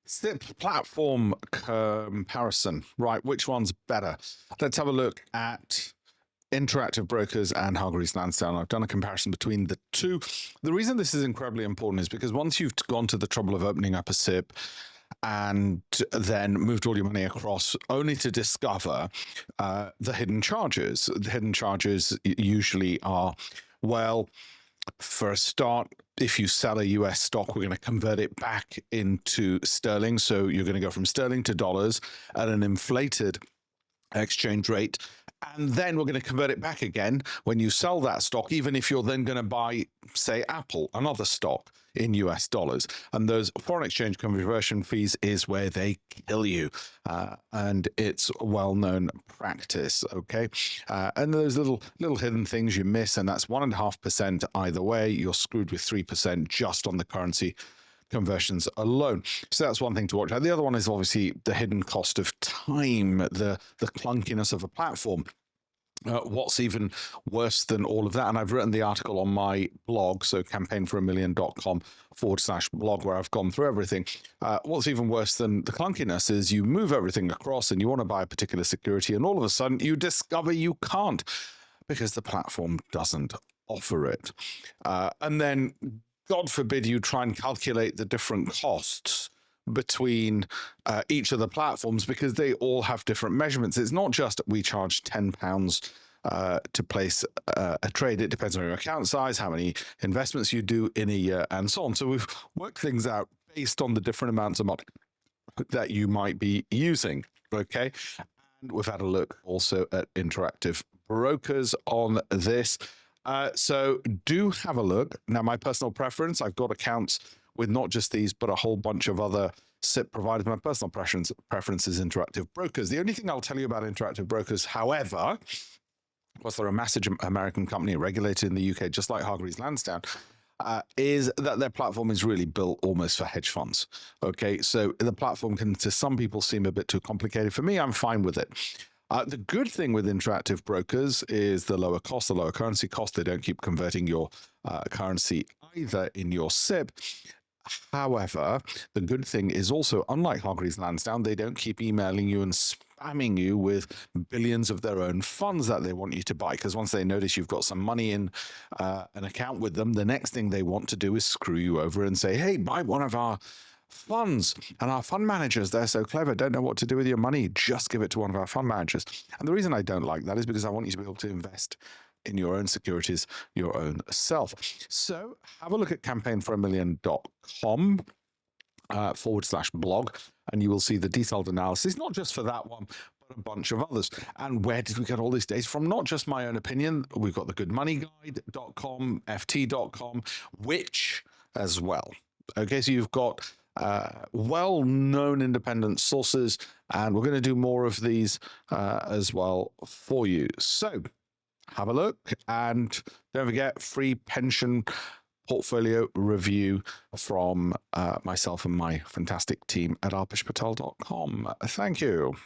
SIPP platform comparison. Right, which one's better? Let's have a look at Interactive Brokers and Hargreaves Lansdown. I've done a comparison between the two. The reason this is incredibly important is because once you've gone to the trouble of opening up a SIPP and then moved all your money across only to discover the hidden charges. The hidden charges usually are, well, for a start, if you sell a US stock, we're going to convert it back into sterling. So you're going to go from sterling to dollars at an inflated exchange rate. And then we're going to convert it back again when you sell that stock, even if you're then going to buy, say, Apple, another stock in US dollars. And those foreign exchange conversion fees is where they kill you. And it's well-known practice, okay? And those little hidden things you miss, and that's 1.5% either way. You're screwed with 3% just on the currency conversions alone. So that's one thing to watch. The other one is obviously the hidden cost of time, the clunkiness of a platform. What's even worse than all of that, and I've written the article on my blog, so campaignforamillion.com/blog, where I've gone through everything. What's even worse than the clunkiness is you move everything across and you want to buy a particular security, and all of a sudden you discover you can't because the platform doesn't offer it. And then, God forbid, you try and calculate the different costs between each of the platforms because they all have different measurements. It's not just we charge £10 to place a trade. It depends on your account size, how many investments you do in a year, and so on. So we've worked things out based on the different amounts of money that you might be using, okay? And we've had a look also at Interactive Brokers on this. So do have a look. Now, my personal preference, I've got accounts with not just these, but a whole bunch of other SIPP providers. My personal preference is Interactive Brokers. The only thing I'll tell you about Interactive Brokers, however, was they're a massive American company regulated in the UK, just like Hargreaves Lansdown, is that their platform is really built almost for hedge funds. Okay, so the platform can, to some people, seem a bit too complicated. For me, I'm fine with it. The good thing with Interactive Brokers is the lower cost, the lower currency cost. They don't keep converting your currency either in your SIPP. However, the good thing is also, unlike Hargreaves Lansdown, they don't keep emailing you and spamming you with billions of their own funds that they want you to buy, because once they notice you've got some money in an account with them, the next thing they want to do is screw you over and say, hey, buy one of our funds. And our fund managers, they're so clever, don't know what to do with your money. Just give it to one of our fund managers. And the reason I don't like that is because I want you to be able to invest in your own securities, your own self. So have a look at campaignforamillion.com /blog, and you will see the detailed analysis, not just for that one, but a bunch of others. And where did we get all this data from? Not just my own opinion. We've got the goodmoneyguide.com, ft.com, which as well. Okay, so you've got well-known independent sources, and we're going to do more of these as well for you. So have a look, and don't forget, free pension portfolio review from myself and my fantastic team at alpeshpatel.com. Thank you.